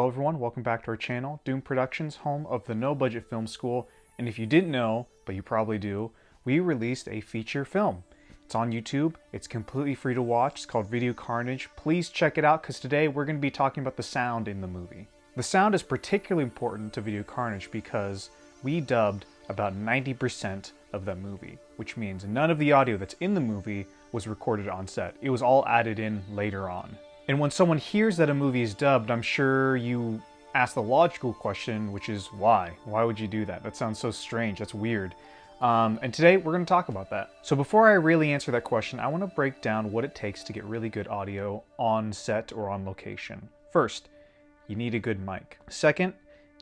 Hello everyone, welcome back to our channel, Doom Productions, home of the No Budget Film School. And if you didn't know, but you probably do, we released a feature film. It's on YouTube, it's completely free to watch, it's called Video Carnage. Please check it out because today we're going to be talking about the sound in the movie. The sound is particularly important to Video Carnage because we dubbed about 90% of that movie, which means none of the audio that's in the movie was recorded on set. It was all added in later on. And when someone hears that a movie is dubbed, I'm sure you ask the logical question, which is why? Why would you do that? That sounds so strange, that's weird. And today we're going to talk about that. So before I really answer that question, I want to break down what it takes to get really good audio on set or on location. First, you need a good mic. Second,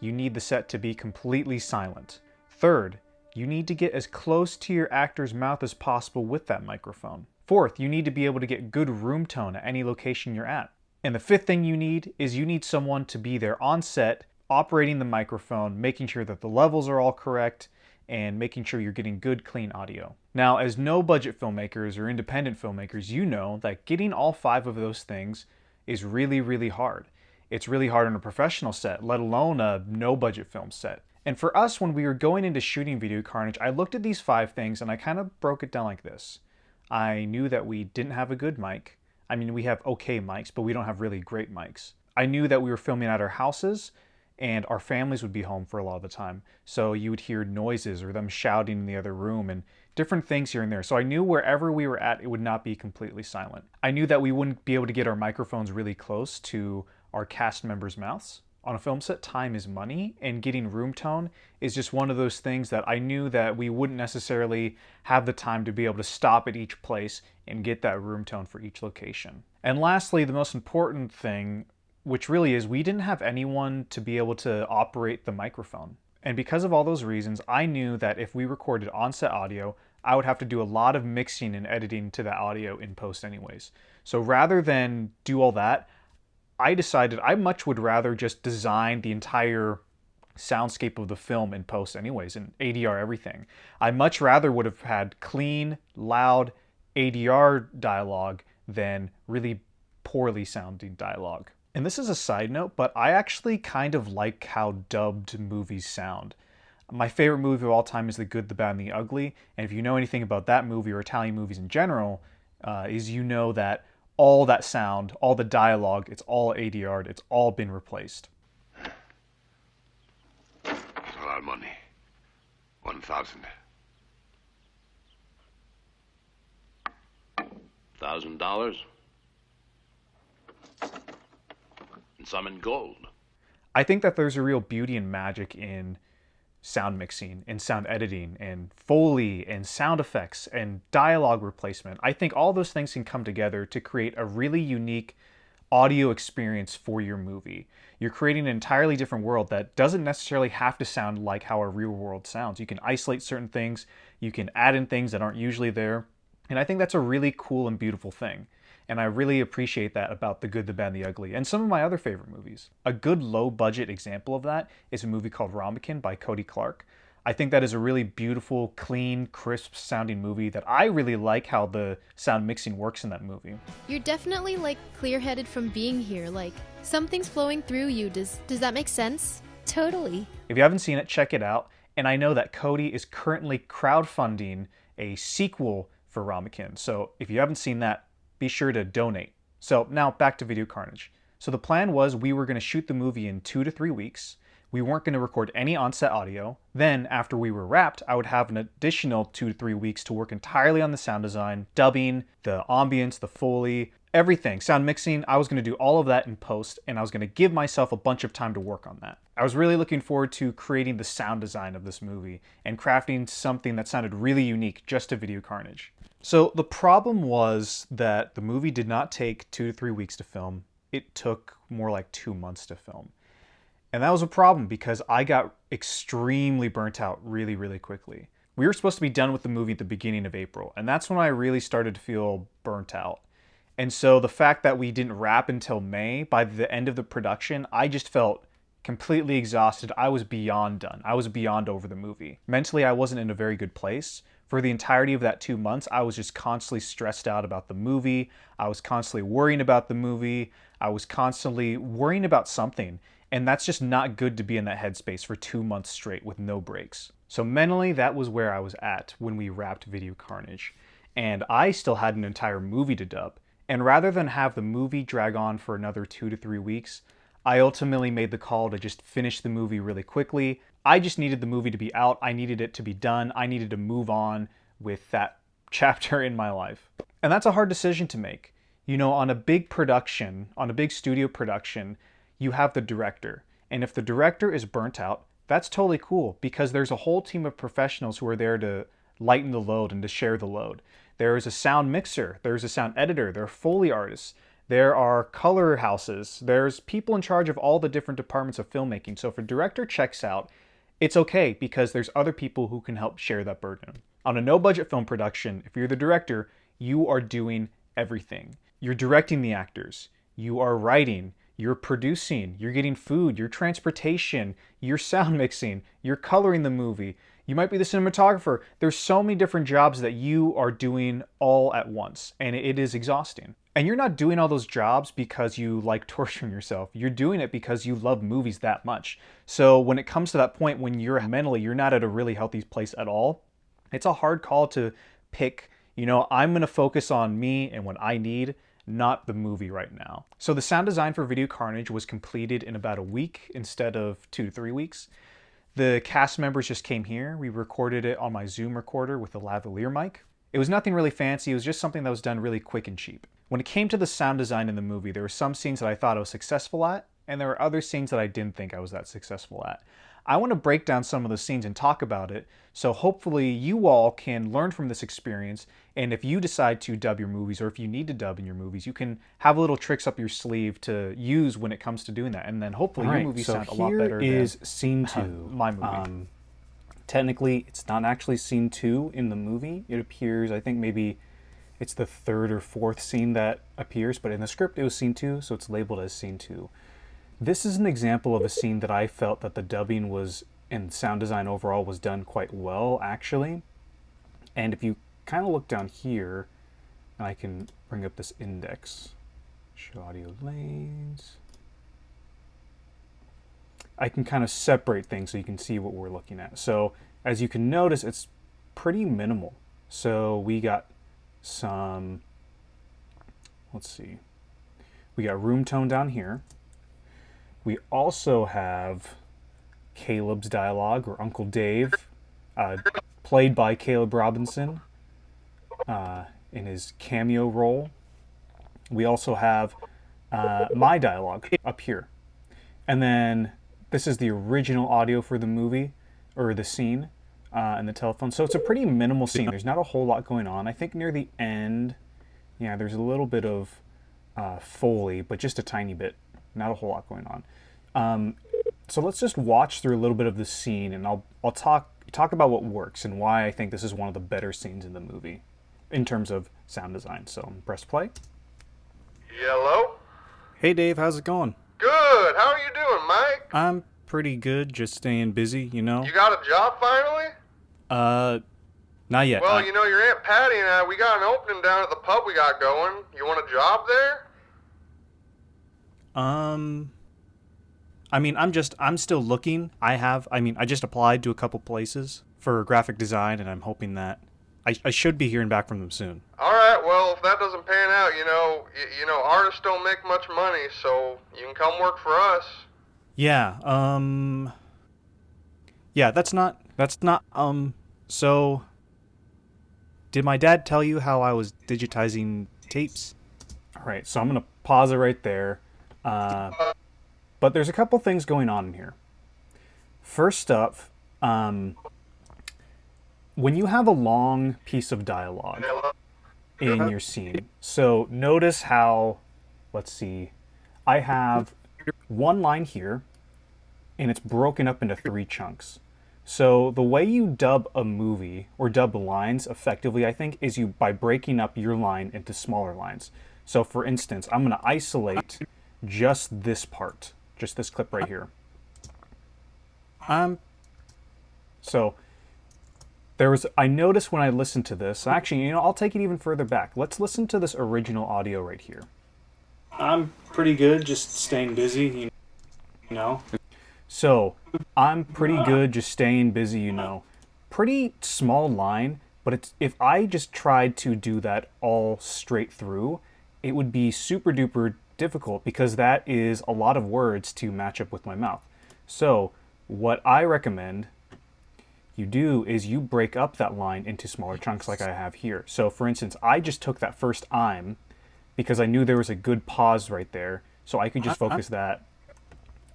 you need the set to be completely silent. Third, you need to get as close to your actor's mouth as possible with that microphone. Fourth, you need to be able to get good room tone at any location you're at. And the fifth thing you need is you need someone to be there on set, operating the microphone, making sure that the levels are all correct, and making sure you're getting good, clean audio. Now, as no-budget filmmakers or independent filmmakers, you know that getting all five of those things is really, really hard. It's really hard on a professional set, let alone a no-budget film set. And for us, when we were going into shooting Video Carnage, I looked at these five things and I kind of broke it down like this. I knew that we didn't have a good mic. I mean, we have okay mics, but we don't have really great mics. I knew that we were filming at our houses and our families would be home for a lot of the time. So you would hear noises or them shouting in the other room and different things here and there. So I knew wherever we were at, it would not be completely silent. I knew that we wouldn't be able to get our microphones really close to our cast members' mouths. On a film set, time is money, and getting room tone is just one of those things that I knew that we wouldn't necessarily have the time to be able to stop at each place and get that room tone for each location. And lastly, the most important thing, which really is we didn't have anyone to be able to operate the microphone. And because of all those reasons, I knew that if we recorded on-set audio, I would have to do a lot of mixing and editing to that audio in post anyways. So rather than do all that, I decided I much would rather just design the entire soundscape of the film in post anyways and ADR everything. I much rather would have had clean, loud ADR dialogue than really poorly sounding dialogue. And this is a side note, but I actually kind of like how dubbed movies sound. My favorite movie of all time is The Good, the Bad, and the Ugly. And if you know anything about that movie or Italian movies in general, is you know that all that sound, all the dialogue, it's all ADR'd, it's all been replaced. That's a lot of money. 1,000. $1,000? And some in gold. I think that there's a real beauty and magic in sound mixing and sound editing and Foley and sound effects and dialogue replacement. I think all those things can come together to create a really unique audio experience for your movie. You're creating an entirely different world that doesn't necessarily have to sound like how a real world sounds. You can isolate certain things, you can add in things that aren't usually there, and I think that's a really cool and beautiful thing. And I really appreciate that about The Good, the Bad, and the Ugly, and some of my other favorite movies. A good low-budget example of that is a movie called by Cody Clark. I think that is a really beautiful, clean, crisp-sounding movie that I really like how the sound mixing works in that movie. You're definitely, clear-headed from being here. Something's flowing through you. Does that make sense? Totally. If you haven't seen it, check it out. And I know that Cody is currently crowdfunding a sequel for Ramekin. So if you haven't seen that, be sure to donate. So now back to Video Carnage. So the plan was we were going to shoot the movie in 2 to 3 weeks. We weren't going to record any on-set audio. Then after we were wrapped, I would have an additional 2 to 3 weeks to work entirely on the sound design, dubbing, the ambience, the Foley, everything, sound mixing. I was going to do all of that in post, and I was going to give myself a bunch of time to work on that. I was really looking forward to creating the sound design of this movie and crafting something that sounded really unique just to Video Carnage. So the problem was that the movie did not take 2 to 3 weeks to film. It took more like 2 months to film. And that was a problem because I got extremely burnt out really, really quickly. We were supposed to be done with the movie at the beginning of April, and that's when I really started to feel burnt out. And so the fact that we didn't wrap until May, by the end of the production, I just felt completely exhausted. I was beyond done. I was beyond over the movie. Mentally, I wasn't in a very good place. For the entirety of that 2 months, I was just constantly stressed out about the movie. I was constantly worrying about the movie. I was constantly worrying about something. And that's just not good to be in that headspace for 2 months straight with no breaks. So mentally, that was where I was at when we wrapped Video Carnage. And I still had an entire movie to dub. And rather than have the movie drag on for another 2 to 3 weeks, I ultimately made the call to just finish the movie really quickly. I just needed the movie to be out. I needed it to be done. I needed to move on with that chapter in my life. And that's a hard decision to make. You know, on a big production, on a big studio production, you have the director. And if the director is burnt out, that's totally cool because there's a whole team of professionals who are there to lighten the load and to share the load. There is a sound mixer, there's a sound editor, there are Foley artists, there are color houses, there's people in charge of all the different departments of filmmaking. So if a director checks out, it's okay because there's other people who can help share that burden. On a no-budget film production, if you're the director, you are doing everything. You're directing the actors, you are writing, you're producing, you're getting food, your transportation, you're sound mixing, you're coloring the movie. You might be the cinematographer. There's so many different jobs that you are doing all at once, and it is exhausting. And you're not doing all those jobs because you like torturing yourself. You're doing it because you love movies that much. So when it comes to that point when you're not at a really healthy place at all, it's a hard call to pick, you know, I'm going to focus on me and what I need, not the movie right now. So the sound design for Video Carnage was completed in about a week instead of 2 to 3 weeks. The cast members just came here. We recorded it on my Zoom recorder with a lavalier mic. It was nothing really fancy. It was just something that was done really quick and cheap. When it came to the sound design in the movie, there were some scenes that I thought I was successful at, and there were other scenes that I didn't think I was that successful at. I want to break down some of the scenes and talk about it, so hopefully you all can learn from this experience, and if you decide to dub your movies, or if you need to dub in your movies, you can have little tricks up your sleeve to use when it comes to doing that, and then hopefully your movies sound a lot better here is than scene 2. my movie. Technically, it's not actually scene 2 in the movie. It appears, I think maybe it's the 3rd or 4th scene that appears, but in the script it was scene 2, so it's labeled as scene 2. This is an example of a scene that I felt that the dubbing was, and sound design overall, was done quite well, actually. And if you kind of look down here, and I can bring up this index, show audio lanes, I can kind of separate things so you can see what we're looking at. So as you can notice, it's pretty minimal. So we got some, let's see, we got room tone down here. We also have Caleb's dialogue, or Uncle Dave, played by Caleb Robinson in his cameo role. We also have my dialogue up here. And then this is the original audio for the movie, or the scene, and the telephone. So it's a pretty minimal scene. There's not a whole lot going on. I think near the end, yeah, there's a little bit of Foley, but just a tiny bit. Not a whole lot going on. So let's just watch through a little bit of the scene, and I'll talk about what works and why I think this is one of the better scenes in the movie in terms of sound design. So press play. Hello? Hey Dave, how's it going? Good. How are you doing, Mike? I'm pretty good, just staying busy, you know. You got a job finally? Not yet. Well, you know, your Aunt Patty and I, we got an opening down at the pub we got going. You want a job there? I mean, I'm still looking. I just applied to a couple places for graphic design, and I'm hoping that I should be hearing back from them soon. All right. Well, if that doesn't pan out, you know, artists don't make much money, so you can come work for us. Yeah. Yeah. That's not. So, did my dad tell you how I was digitizing tapes? All right. So I'm gonna pause it right there. But there's a couple things going on in here. First up, when you have a long piece of dialogue in your scene, so notice how, let's see, I have one line here, and it's broken up into 3 chunks. So the way you dub a movie, or dub lines effectively, I think, is by breaking up your line into smaller lines. So for instance, I'm going to isolate just this part. Just this clip right here. So I noticed when I listened to this, actually, you know, I'll take it even further back. Let's listen to this original audio right here. I'm pretty good, just staying busy. So I'm pretty good just staying busy, you know. Pretty small line, but it's if I just tried to do that all straight through, it would be super duper difficult because that is a lot of words to match up with my mouth. So what I recommend you do is you break up that line into smaller chunks like I have here. So for instance, I just took that first I'm because I knew there was a good pause right there, so I could just focus that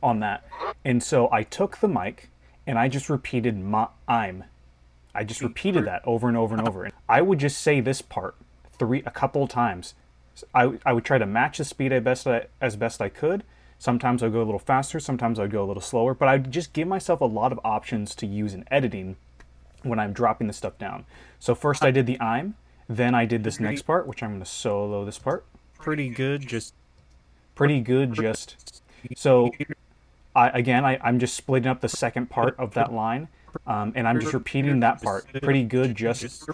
on that. And so I took the mic and I just repeated I'm. I just repeated that over and over and over. And I would just say this part a couple of times. I would try to match the speed as best I could. Sometimes I'd go a little faster, sometimes I'd go a little slower, but I'd just give myself a lot of options to use in editing when I'm dropping the stuff down. So first I did the I'm, then I did this next part, which I'm going to solo this part. Pretty good, just. So I'm just splitting up the second part of that line, and I'm just repeating that part. Pretty good, just,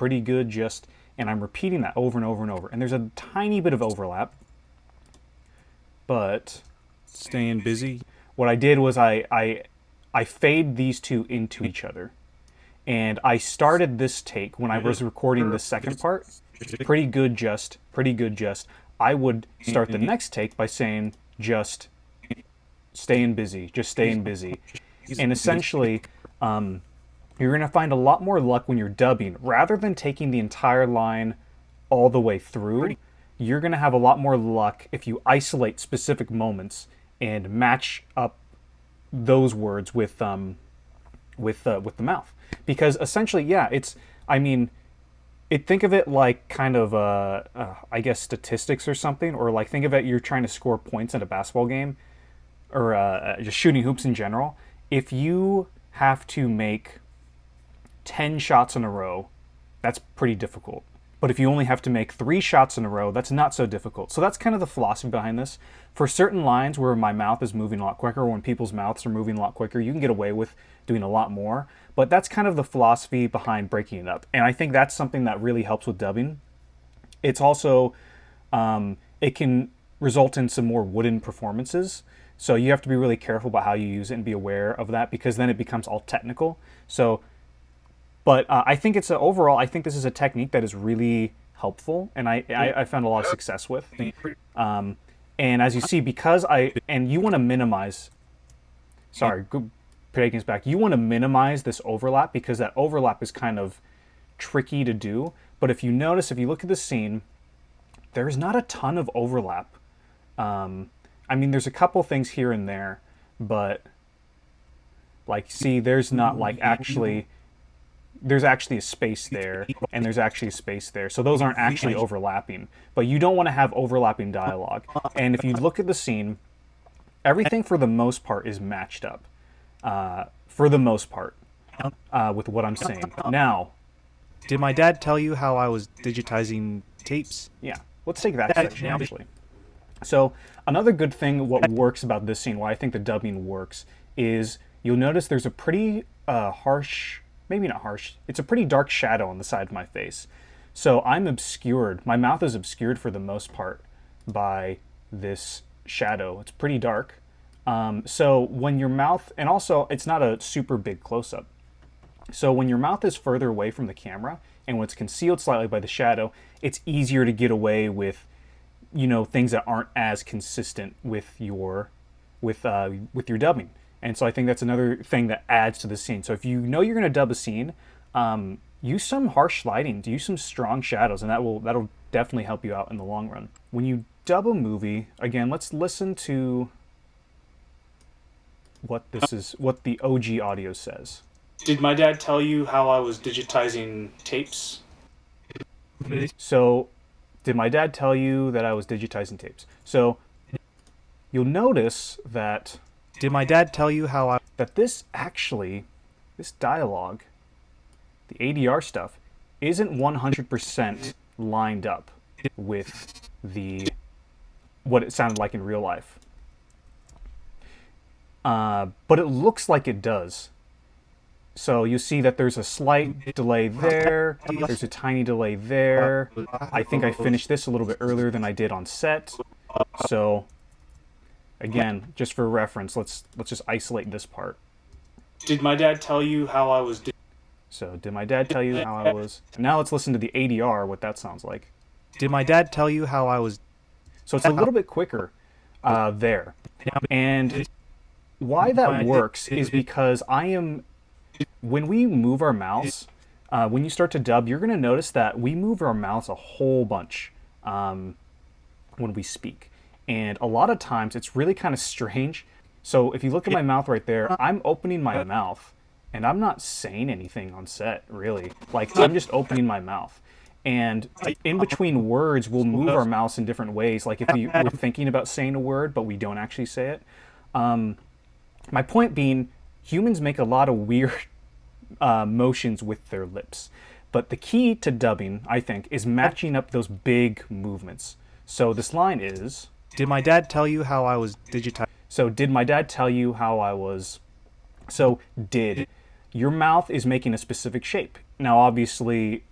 and I'm repeating that over and over and over. And there's a tiny bit of overlap, but staying busy. What I did was I fade these two into each other, and I started this take when I was recording the second part. Pretty good, just. I would start the next take by saying just staying busy. And essentially, you're going to find a lot more luck when you're dubbing. Rather than taking the entire line all the way through, you're going to have a lot more luck if you isolate specific moments and match up those words with the mouth. Because essentially, yeah, think of it like kind of, I guess, statistics or something, or like think of it you're trying to score points in a basketball game, or just shooting hoops in general. If you have to make 10 shots in a row, that's pretty difficult. But if you only have to make 3 shots in a row, that's not so difficult. So that's kind of the philosophy behind this. For certain lines where my mouth is moving a lot quicker, or when people's mouths are moving a lot quicker, you can get away with doing a lot more. But that's kind of the philosophy behind breaking it up. And I think that's something that really helps with dubbing. It's also, it can result in some more wooden performances. So you have to be really careful about how you use it and be aware of that, because then it becomes all technical. So, but I think overall, I think this is a technique that is really helpful, and I found a lot of success with. And as you see, you want to minimize, taking us back, you want to minimize this overlap, because that overlap is kind of tricky to do. But if you notice, if you look at the scene, there's not a ton of overlap. There's a couple things here and there, but there's not there's actually a space there, and there's actually a space there. So those aren't actually overlapping. But you don't want to have overlapping dialogue. And if you look at the scene, everything for the most part is matched up. For the most part, with what I'm saying. Now, Did my dad tell you how I was digitizing tapes? yeah, let's take that section, actually. So another good thing, what works about this scene, why I think the dubbing works, is you'll notice there's a pretty harsh, maybe not harsh, it's a pretty dark shadow on the side of my face. So I'm obscured, my mouth is obscured for the most part by this shadow. It's pretty dark. So when your mouth, and also it's not a super big close-up. So when your mouth is further away from the camera and when it's concealed slightly by the shadow, it's easier to get away with, things that aren't as consistent with your dubbing. And so I think that's another thing that adds to the scene. So if you know you're going to dub a scene, use some harsh lighting, use some strong shadows, and that'll definitely help you out in the long run. When you dub a movie, again, let's listen to what the OG audio says. Did my dad tell you how I was digitizing tapes? So, did my dad tell you that I was digitizing tapes? So, you'll notice that... Did my dad tell you how that this dialogue, the ADR stuff, isn't 100% lined up with what it sounded like in real life. But it looks like it does. So you see that there's a slight delay there, there's a tiny delay there. I think I finished this a little bit earlier than I did on set. So Again, just for reference, let's just isolate this part. Did my dad tell you how I was? So, did my dad tell you how I was? Now let's listen to the ADR, what that sounds like. Did my dad tell you how I was? So it's a little bit quicker there. And why that works is because when we move our mouths, when you start to dub, you're going to notice that we move our mouths a whole bunch when we speak. And a lot of times it's really kind of strange. So if you look at my mouth right there, I'm opening my mouth and I'm not saying anything on set, really. Like, I'm just opening my mouth. And in between words, we'll move our mouths in different ways. Like if we're thinking about saying a word, but we don't actually say it. My point being, humans make a lot of weird motions with their lips. But the key to dubbing, I think, is matching up those big movements. So this line is... Did my dad tell you how I was digitized? So, did my dad tell you how I was... So, did. Your mouth is making a specific shape. Now, obviously,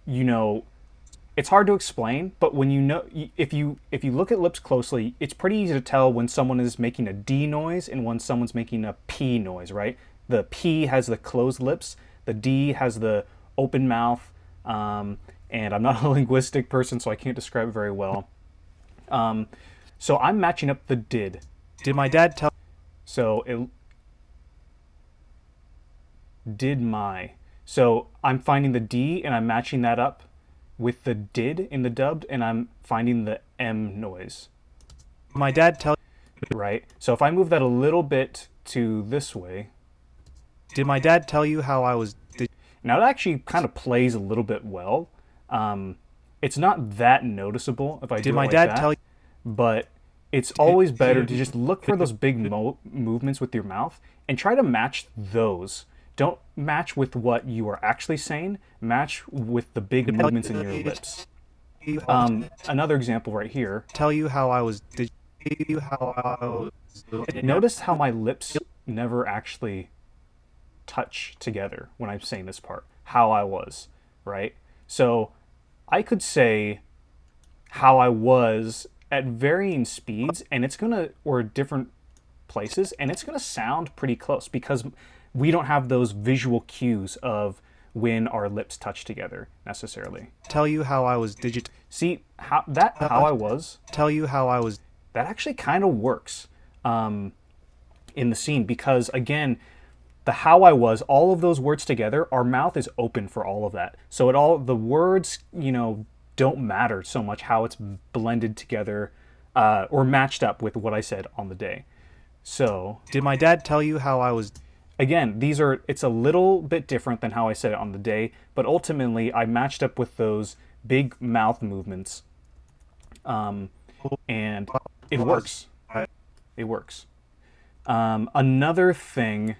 you know, it's hard to explain, but when you know, if you look at lips closely, it's pretty easy to tell when someone is making a D noise and when someone's making a P noise, right? The P has the closed lips, the D has the open mouth, and I'm not a linguistic person, so I can't describe it very well. So I'm matching up the did. Did my dad tell? So it did my. So I'm finding the D and I'm matching that up with the did in the dubbed, and I'm finding the M noise. My dad tell? Right. So if I move that a little bit to this way. Did my dad tell you how I was? Now it actually kind of plays a little bit well. It's not that noticeable if I do Did it my like dad that, tell you? but it's always better to just look for those big movements with your mouth and try to match those. Don't match with what you are actually saying. Match with the big movements in your lips. Another example right here. Tell you how I was. Did you how I was? Notice how my lips never actually touch together when I'm saying this part. How I was, right? So I could say how I was at varying speeds, and it's gonna, or different places, and it's gonna sound pretty close because we don't have those visual cues of when our lips touch together necessarily. Tell you how I was See how I was. Tell you how I was. That actually kind of works in the scene because again, the how I was, all of those words together, our mouth is open for all of that. So the words, don't matter so much how it's blended together or matched up with what I said on the day. So, did my dad tell you how I was? Again, it's a little bit different than how I said it on the day, but ultimately I matched up with those big mouth movements. And it works. It works. Another thing,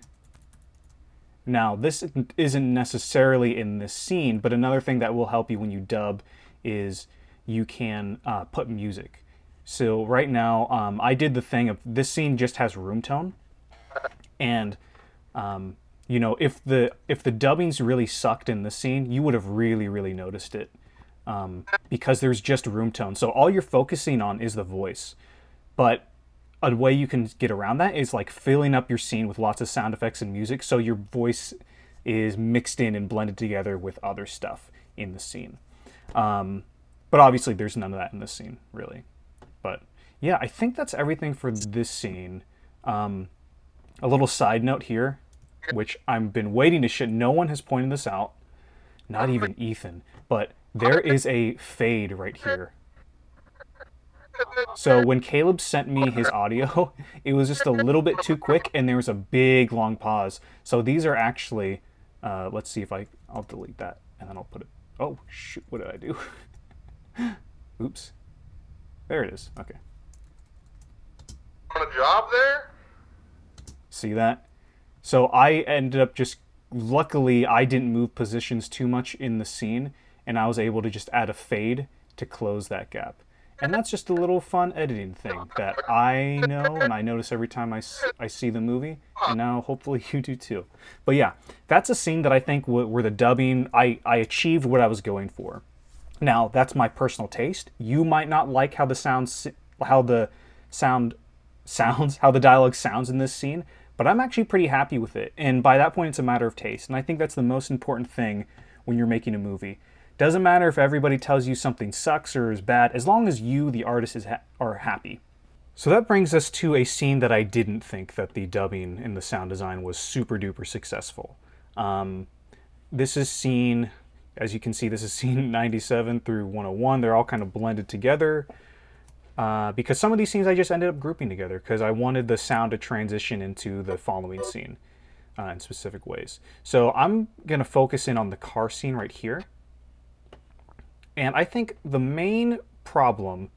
now this isn't necessarily in this scene, but another thing that will help you when you dub is you can put music. So right now, I did the thing of this scene just has room tone, and if the dubbing's really sucked in this scene, you would have really noticed it, because there's just room tone. So all you're focusing on is the voice, but a way you can get around that is like filling up your scene with lots of sound effects and music, so your voice is mixed in and blended together with other stuff in the scene. But obviously there's none of that in this scene, really. But yeah, I think that's everything for this scene. A little side note here, which I've been waiting to shit. No one has pointed this out, not even Ethan, but there is a fade right here. So when Caleb sent me his audio, it was just a little bit too quick and there was a big long pause. So these are actually, let's see if I'll delete that and then I'll put it, oh shoot, what did I do? Oops. There it is, okay. On a job there? See that? So I ended up luckily I didn't move positions too much in the scene and I was able to just add a fade to close that gap. And that's just a little fun editing thing that I know and I notice every time I see the movie, and now hopefully you do too. But yeah, that's a scene that I think where the dubbing, I achieved what I was going for. Now, that's my personal taste. You might not like how the sound sounds, how the dialogue sounds in this scene, but I'm actually pretty happy with it. And by that point, it's a matter of taste. And I think that's the most important thing when you're making a movie. Doesn't matter if everybody tells you something sucks or is bad, as long as you, the artist, are happy. So that brings us to a scene that I didn't think that the dubbing and the sound design was super duper successful. This is scene, as you can see, this is scene 97 through 101. They're all kind of blended together because some of these scenes I just ended up grouping together because I wanted the sound to transition into the following scene in specific ways. So I'm going to focus in on the car scene right here. And I think the main problem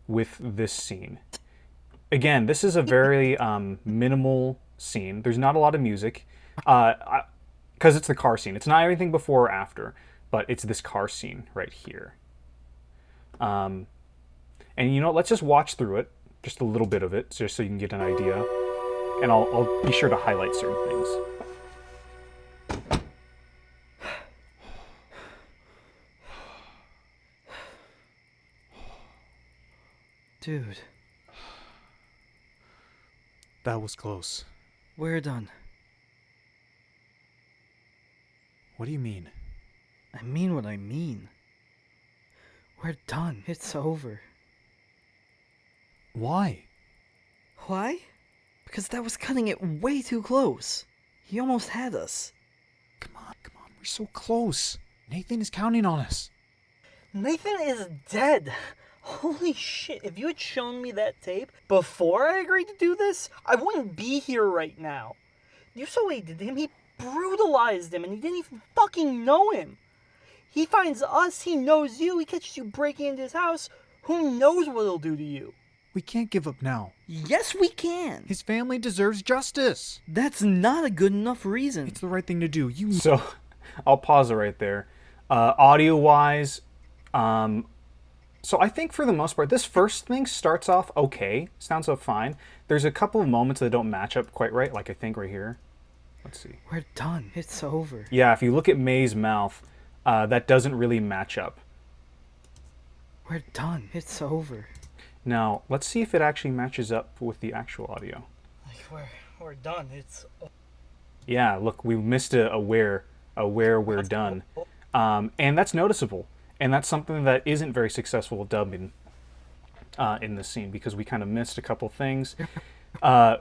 with this scene, again, this is a very minimal scene. There's not a lot of music because it's the car scene. It's not anything before or after, but it's this car scene right here. And you know, let's just watch through it, just a little bit of it, just so you can get an idea. And I'll be sure to highlight certain things. Dude, That was close. we're done. What do you mean? I mean what I mean. We're done. It's over. Why? Why? Because that was cutting it way too close. He almost had us. Come on. We're so close. Nathan is counting on us. Nathan is dead. Holy shit, if you had shown me that tape before I agreed to do this, I wouldn't be here right now. You saw what he did to him. He brutalized him and he didn't even fucking know him. He finds us, he knows you, he catches you breaking into his house. Who knows what he'll do to you? We can't give up now. Yes, we can. His family deserves justice. That's not a good enough reason. It's the right thing to do. So I'll pause it right there. Audio-wise, so I think for the most part, this first thing starts off okay. Sounds fine. There's a couple of moments that don't match up quite right, like I think right here. Let's see. We're done. It's over. Yeah, if you look at May's mouth, that doesn't really match up. We're done. It's over. Now, let's see if it actually matches up with the actual audio. Like, we're done. It's... Yeah, look, we missed a where we're done. And that's noticeable. And that's something that isn't very successful with dubbing in this scene because we kind of missed a couple things.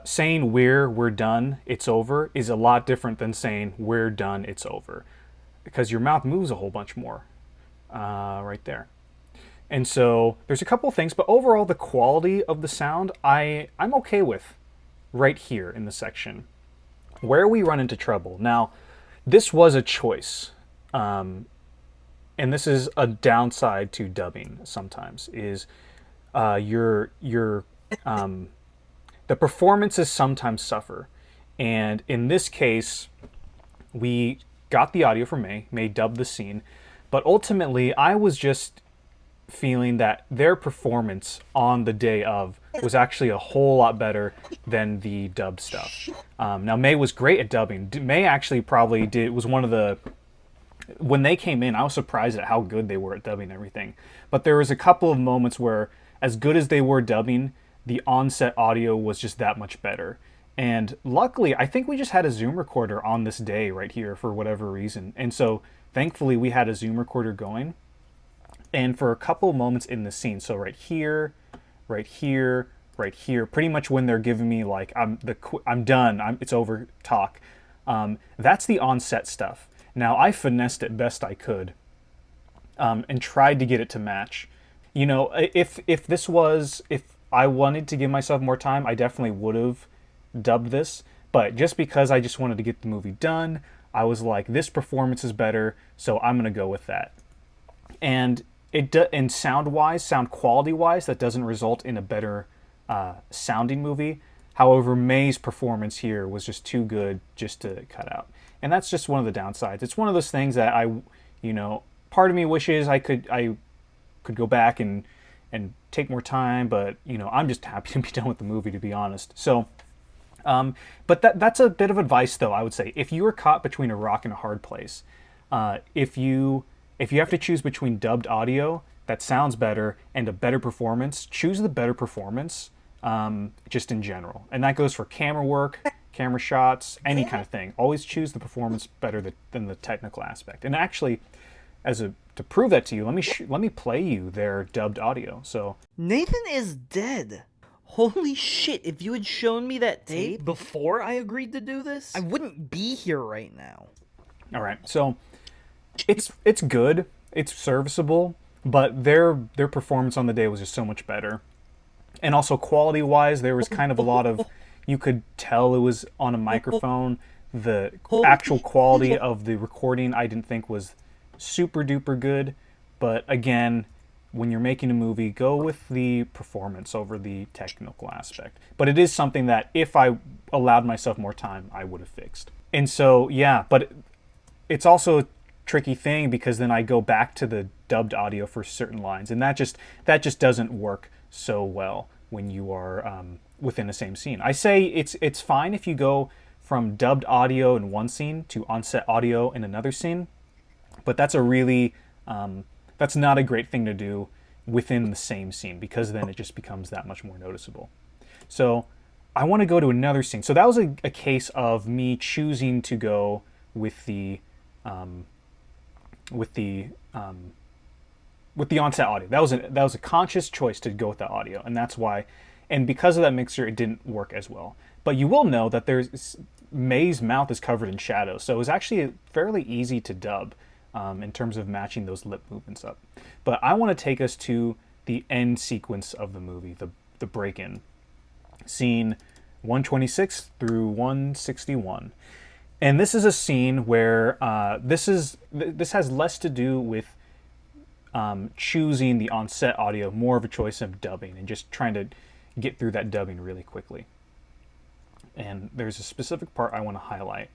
Saying we're done, it's over is a lot different than saying we're done, it's over. Because your mouth moves a whole bunch more right there. And so there's a couple things, but overall the quality of the sound I'm okay with right here in the section. Where we run into trouble. Now, this was a choice. And this is a downside to dubbing sometimes, is the performances sometimes suffer. And in this case, we got the audio from May dubbed the scene, but ultimately I was just feeling that their performance on the day of was actually a whole lot better than the dubbed stuff. Now May was great at dubbing. May actually was one of the... When they came in, I was surprised at how good they were at dubbing everything. But there was a couple of moments where, as good as they were dubbing, the on-set audio was just that much better. And luckily, I think we just had a Zoom recorder on this day right here for whatever reason. And so, thankfully, we had a Zoom recorder going. And for a couple of moments in the scene, so right here, pretty much when they're giving me like, I'm done, it's over talk, that's the on-set stuff. Now, I finessed it best I could and tried to get it to match. You know, if I wanted to give myself more time, I definitely would have dubbed this. But just because I just wanted to get the movie done, I was like, this performance is better, so I'm going to go with that. And sound quality-wise, that doesn't result in a better sounding movie. However, May's performance here was just too good just to cut out. And that's just one of the downsides. It's one of those things that part of me wishes I could go back and take more time, but I'm just happy to be done with the movie, to be honest. So, but that's a bit of advice, though. I would say if you are caught between a rock and a hard place, if you have to choose between dubbed audio that sounds better and a better performance, choose the better performance just in general. And that goes for camera work, camera shots, any kind of thing. Always choose the performance better than the technical aspect. And actually, to prove that to you, let me play you their dubbed audio. So Nathan is dead. Holy shit, if you had shown me that tape before I agreed to do this, I wouldn't be here right now. all right, so it's good, it's serviceable, but their performance on the day was just so much better. And also quality wise, there was kind of a lot of, you could tell it was on a microphone. The actual quality of the recording I didn't think was super duper good, but again, when you're making a movie, go with the performance over the technical aspect. But it is something that if I allowed myself more time, I would have fixed. And so yeah, but it's also a tricky thing because then I go back to the dubbed audio for certain lines, and that just doesn't work so well when you are within the same scene. I say it's fine if you go from dubbed audio in one scene to on-set audio in another scene, but that's a really that's not a great thing to do within the same scene, because then it just becomes that much more noticeable. So I want to go to another scene. So that was a case of me choosing to go with the on-set audio. That was a conscious choice to go with the audio, and that's why. And because of that mixer, it didn't work as well. But you will know that May's mouth is covered in shadow, so it was actually fairly easy to dub in terms of matching those lip movements up. But I want to take us to the end sequence of the movie, the break-in, scene 126 through 161. And this is a scene where this has less to do with choosing the on-set audio, more of a choice of dubbing and just trying to get through that dubbing really quickly. And there's a specific part I want to highlight.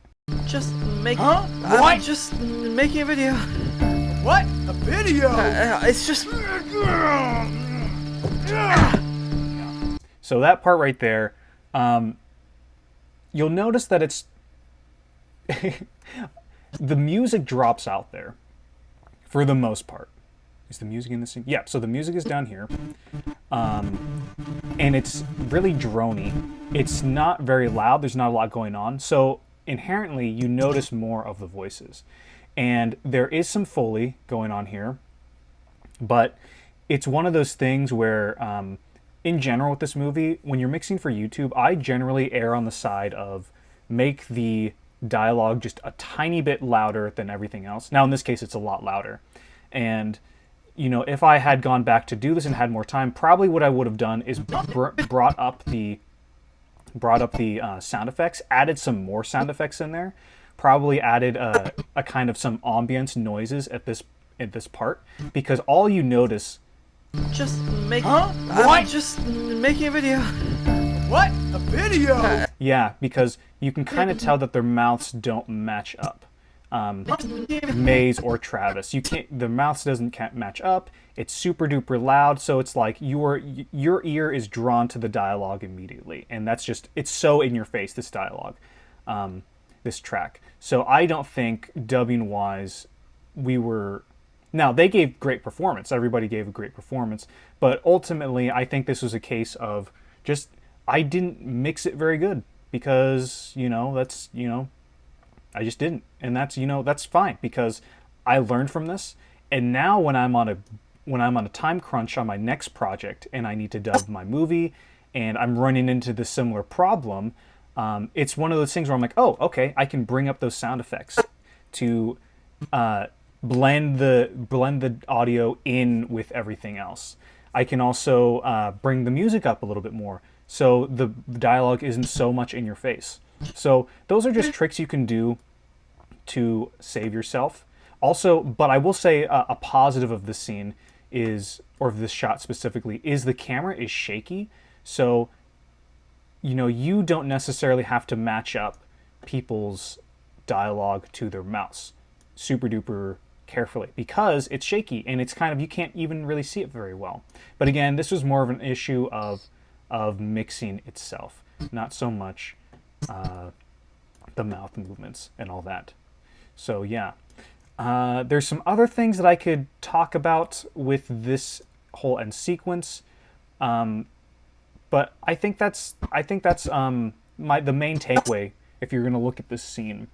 Just making I'm just making a video. What? A video? It's just So that part right there, you'll notice that it's the music drops out there for the most part. Is the music in this scene? Yeah, so the music is down here. And it's really droney. It's not very loud. There's not a lot going on. So inherently, you notice more of the voices. And there is some Foley going on here. But it's one of those things where, in general with this movie, when you're mixing for YouTube, I generally err on the side of make the dialogue just a tiny bit louder than everything else. Now, in this case, it's a lot louder. And you know, if I had gone back to do this and had more time, probably what I would have done is brought up the sound effects, added some more sound effects in there, probably added a kind of some ambience noises at this part, because all you notice. Just making. I'm just making a video. What? A video? Yeah, because you can kind of tell that their mouths don't match up. Maze or Travis, the mouths doesn't match up. It's super duper loud, so it's like your ear is drawn to the dialogue immediately, and that's just, it's so in your face, this dialogue, this track. So I don't think dubbing wise now they gave great performance, everybody gave a great performance, but ultimately I think this was a case of just I didn't mix it very good, because I just didn't. And that's fine, because I learned from this. And now when I'm on a time crunch on my next project and I need to dub my movie and I'm running into this similar problem, it's one of those things where I'm like, oh, okay, I can bring up those sound effects to blend the audio in with everything else. I can also bring the music up a little bit more, so the dialogue isn't so much in your face. So those are just tricks you can do to save yourself. Also, but I will say a positive of this scene is, or of this shot specifically, is the camera is shaky. So, you don't necessarily have to match up people's dialogue to their mouths super duper carefully, because it's shaky and it's kind of, you can't even really see it very well. But again, this was more of an issue of mixing itself, not so much the mouth movements and all that. So yeah, there's some other things that I could talk about with this whole end sequence, but But I think that's the main takeaway if you're going to look at this scene,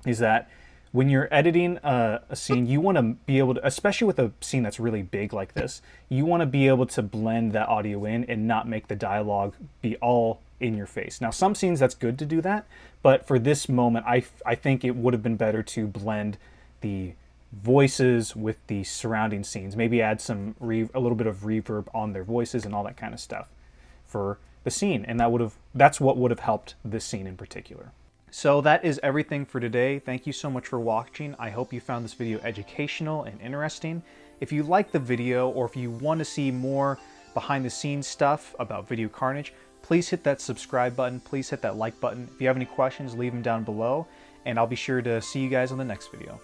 is that when you're editing a scene, you want to be able to, especially with a scene that's really big like this, you want to be able to blend that audio in and not make the dialogue be all in your face. Now, some scenes that's good to do that, but for this moment, I think it would have been better to blend the voices with the surrounding scenes. Maybe add some a little bit of reverb on their voices and all that kind of stuff for the scene, and that's what would have helped this scene in particular. So that is everything for today. Thank you so much for watching. I hope you found this video educational and interesting. If you like the video, or if you want to see more behind the scenes stuff about Video Carnage, please hit that subscribe button. Please hit that like button. If you have any questions, leave them down below, and I'll be sure to see you guys on the next video.